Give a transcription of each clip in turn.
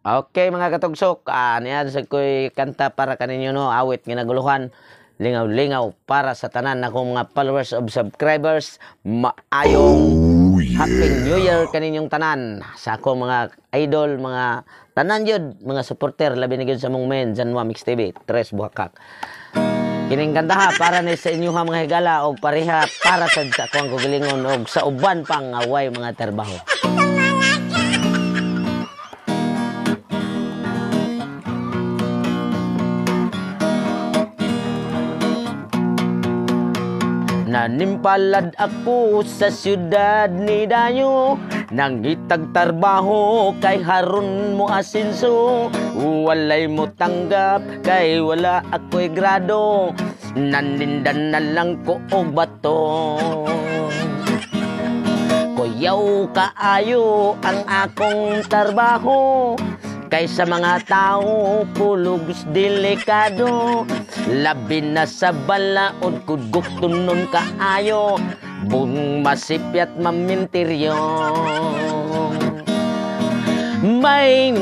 Okay mga katugsok, niyan sa ko'y kanta para kaninyo no, awit nga naguluhan, lingaw-lingaw para sa tanan akong mga followers of subscribers, maayong Happy New Year kaninyong tanan sa akong mga idol, mga tanan yun, mga supporter, labi na yun sa mong men, Janwa Mix TV, Tres Buhakak. Kining kanta ha, para ni sa inyo mga higala o pareha para sa akong kugalingon o sa uban pang away mga trabaho. Nanimpalad ako sa siyudad ni Dayo, nang itagtarbaho kay haron mo asinso. Walay mo tanggap kay wala ako'y grado, nanindan na lang ko og bato. Kuyaw kaayo ang akong tarbaho, kay sa mga tao pulugos delikado. Labi na sa balaod kudgok tunon kaayo, bung masipyat mamintiryo. May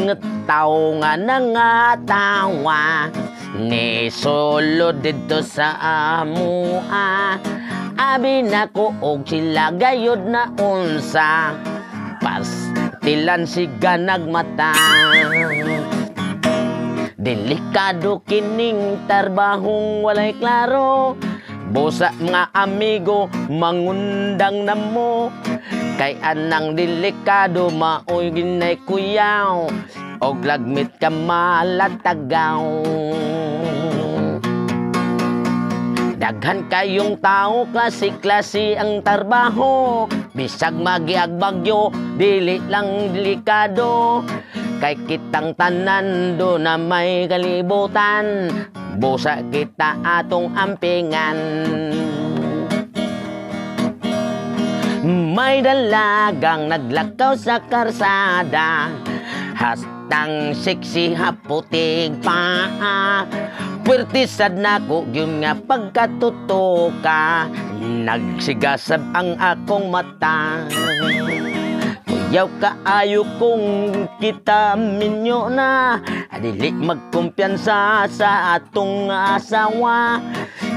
tao nga nangatawa ni solo dito sa amua. Abi na ko og sila gayod na unsa, pastilan siga nagmata. Delikado kining tarbahong walay klaro, busa mga amigo mangundang na mo. Kay anang delikado maoy ginay kuyaw, og lagmit ka malatagaw. Daghan kayong tao, klase-klase ang tarbaho, bisag magiag bagyo, dili lang delikado. Kay kitang tanan do na may kalibutan, busa kita atong ampingan. May dalagang naglakaw sa karsada, hastang sexy haputig pa. Pwertisad na ko yun nga pagkatutuka, nagsigasab ang akong mata. Yaw kaayo kung kita minyo na, dili magkumpiyansa sa atong asawa.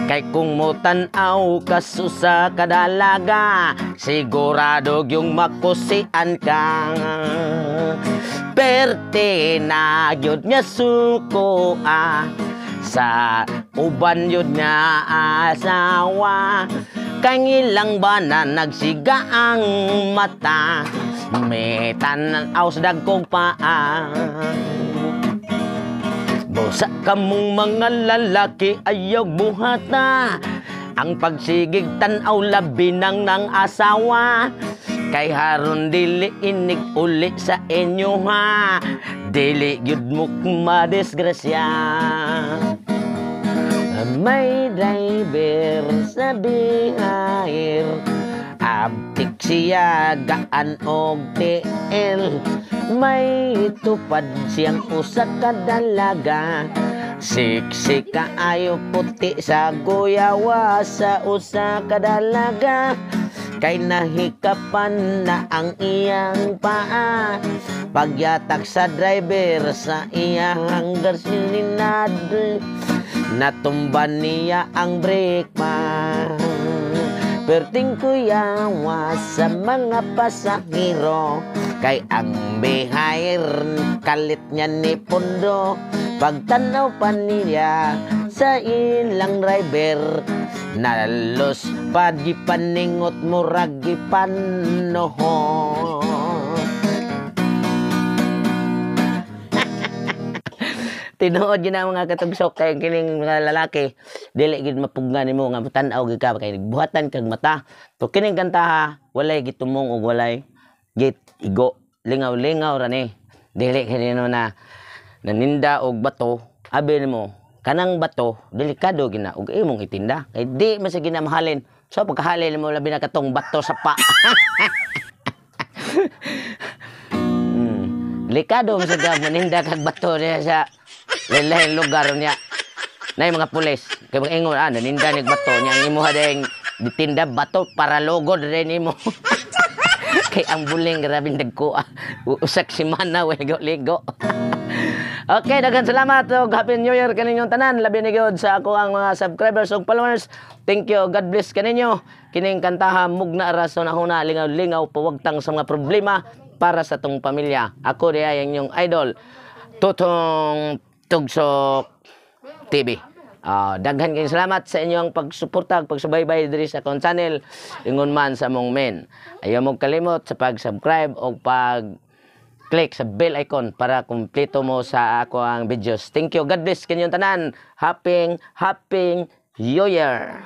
Kay kung mo tan-aw kasusa kadalaga, sigurado yung makusian ka. Perte na yun nga suko sa uban yun nga asawa. Kangilang ba na nagsiga ang mata, may tanaw sa dagkog paa. Busa kamong mga lalaki ayaw buhata, ang pagsigig tanaw labi ng asawa. Kay haron dili inig uli sa inyo ha, dili yun mo madisgrasya. May driver sa bihayr, abtik siya gaan og TL. May tupad siyang usa ka dalaga, siksi kaayo puti sa guyawa sa usa ka dalaga. Kay nahikapan na ang iyang paa, pagyatak sa driver sa iyang garsilinad, natumba niya ang brake pa. Perting kuyawa sa mga pasahero, kay ang behair kalit niya ni Pondo. Pagtanaw pa niya sa ilang driver, nalos pa di paningot muragi panoho. Tinuod yun ang mga katugsok kay kining mga lalaki, dili gid mapugna nimo nga tan-aw gid ka kay buhatan kag mata. To kining kanta ha, walay gitumong og walay git igo, lingaw-lingaw ra ni. Dili kanino na naninda og bato, abi nimo kanang bato delikado gina og imong itinda kay di man sa ginamahalin. So pagkahalin mo labi na katong bato sa pa. Delikado man sa maninda kag bato niya sa lain lugar niya. Nay mga pulis, kay mag-ingon naninda nig bato niya ang imo hadeng ditinda bato para logod rin imo. Kay ang buling grabing dagko. Usak si mana ligo-ligo. Okay, daghang salamat ug Happy New Year kaninyong tanan. Labi ni gyud sa ako ang mga subscribers ug followers. Thank you. God bless kaninyo. Kining kantaha mugna rason ako na lingaw-lingaw pawagtang sa mga problema para sa tong pamilya. Ako diya ang inyong idol. Tutong Tugsok TV. Daghan kayong salamat sa inyong pagsuporta, pagsubaybay diri sa akong channel ingon man sa mong men. Ayaw mo kalimot sa pag-subscribe o pag-click sa bell icon para kumpleto mo sa ako ang videos. Thank you. God bless kanyong tanan. Happy New Year.